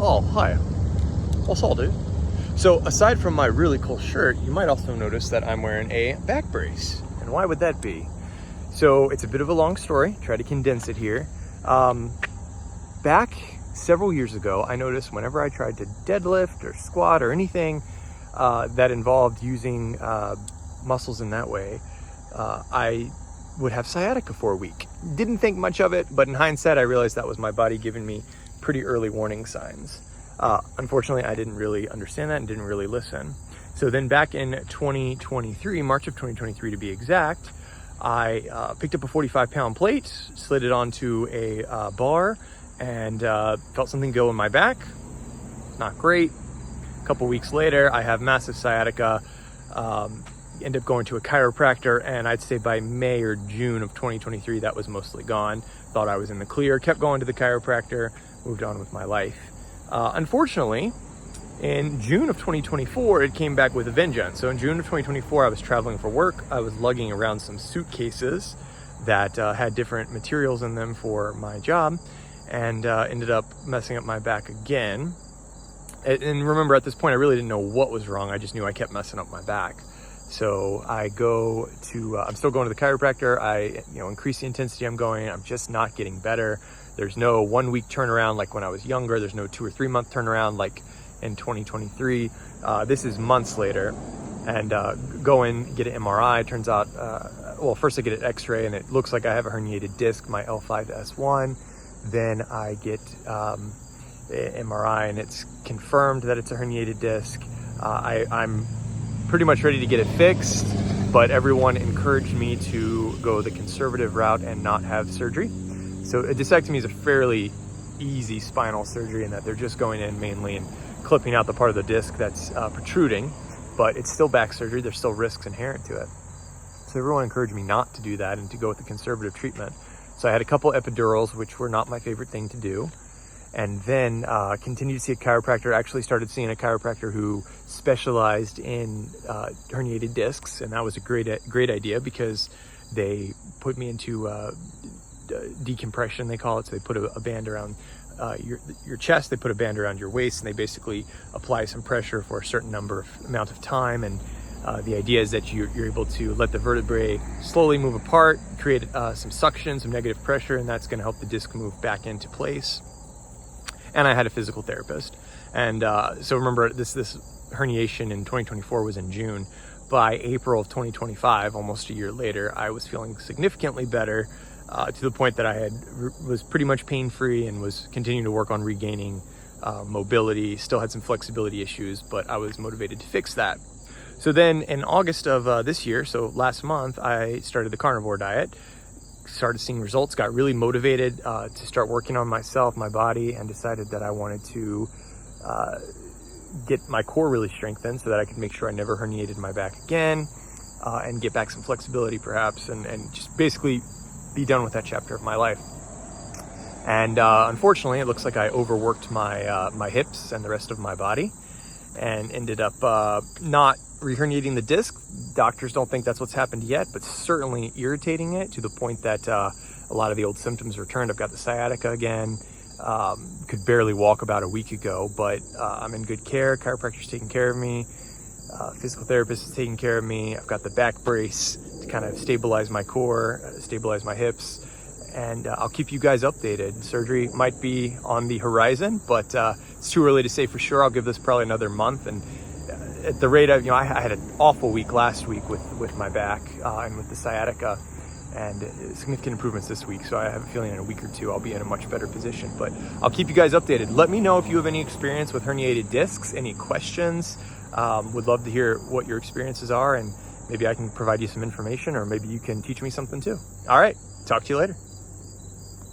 Oh, hi. What's all, dude? So, aside from my really cool shirt, you might also notice that I'm wearing a back brace. And why would that be? So, it's a bit of a long story. Try to condense it here. Back several years ago, I noticed whenever I tried to deadlift or squat or anything that involved using muscles in that way, I would have sciatica for a week. Didn't think much of it, but in hindsight, I realized that was my body giving me pretty early warning signs. Unfortunately, I didn't really understand that and didn't really listen. So then back in 2023, March of 2023 to be exact, I picked up a 45-pound plate, slid it onto a bar, and felt something go in my back. Not great. A couple weeks later, I have massive sciatica. End up going to a chiropractor, and I'd say by May or June of 2023, that was mostly gone. Thought I was in the clear, kept going to the chiropractor, moved on with my life. Unfortunately, in June of 2024, it came back with a vengeance. So in June of 2024, I was traveling for work. I was lugging around some suitcases that had different materials in them for my job, and ended up messing up my back again. And remember, at this point, I really didn't know what was wrong. I just knew I kept messing up my back. So I go to, I'm still going to the chiropractor. I, increase the intensity I'm going. I'm just not getting better. There's no 1 week turnaround like when I was younger. There's no 2 or 3 month turnaround like in 2023. This is months later, and go in, get an MRI. Turns out, first I get an x-ray and it looks like I have a herniated disc, my L5 to S1. Then I get an MRI and it's confirmed that it's a herniated disc. I'm pretty much ready to get it fixed, but everyone encouraged me to go the conservative route and not have surgery. So a discectomy is a fairly easy spinal surgery in that they're just going in mainly and clipping out the part of the disc that's protruding, but it's still back surgery. There's still risks inherent to it. So everyone encouraged me not to do that and to go with the conservative treatment. So I had a couple epidurals, which were not my favorite thing to do. And then continued to see a chiropractor. Actually started seeing a chiropractor who specialized in herniated discs, and that was a great idea because they put me into decompression, they call it. So they put a band around your chest, they put a band around your waist, and they basically apply some pressure for a certain amount of time. And the idea is that you're able to let the vertebrae slowly move apart, create some suction, some negative pressure, and that's going to help the disc move back into place. And I had a physical therapist. And so remember, this herniation in 2024 was in June. By April of 2025, almost a year later, I was feeling significantly better to the point that I was pretty much pain-free and was continuing to work on regaining mobility. Still had some flexibility issues, but I was motivated to fix that. So then in August of this year, so last month, I started the carnivore diet. Started seeing results, got really motivated to start working on myself, my body, and decided that I wanted to get my core really strengthened so that I could make sure I never herniated my back again, and get back some flexibility perhaps, and just basically be done with that chapter of my life. And unfortunately, it looks like I overworked my hips and the rest of my body and ended up not reherniating the disc. Doctors don't think that's what's happened yet, but certainly irritating it to the point that a lot of the old symptoms returned. I've got the sciatica again. Could barely walk about a week ago, but I'm in good care. Chiropractor's taking care of me. Physical therapist is taking care of me. I've got the back brace to kind of stabilize my core, stabilize my hips, and I'll keep you guys updated. Surgery might be on the horizon, but it's too early to say for sure. I'll give this probably another month, and at the rate of, I had an awful week last week with my back and with the sciatica, and significant improvements this week. So I have a feeling in a week or two, I'll be in a much better position, but I'll keep you guys updated. Let me know if you have any experience with herniated discs, any questions. Would love to hear what your experiences are, and maybe I can provide you some information, or maybe you can teach me something too. All right, talk to you later.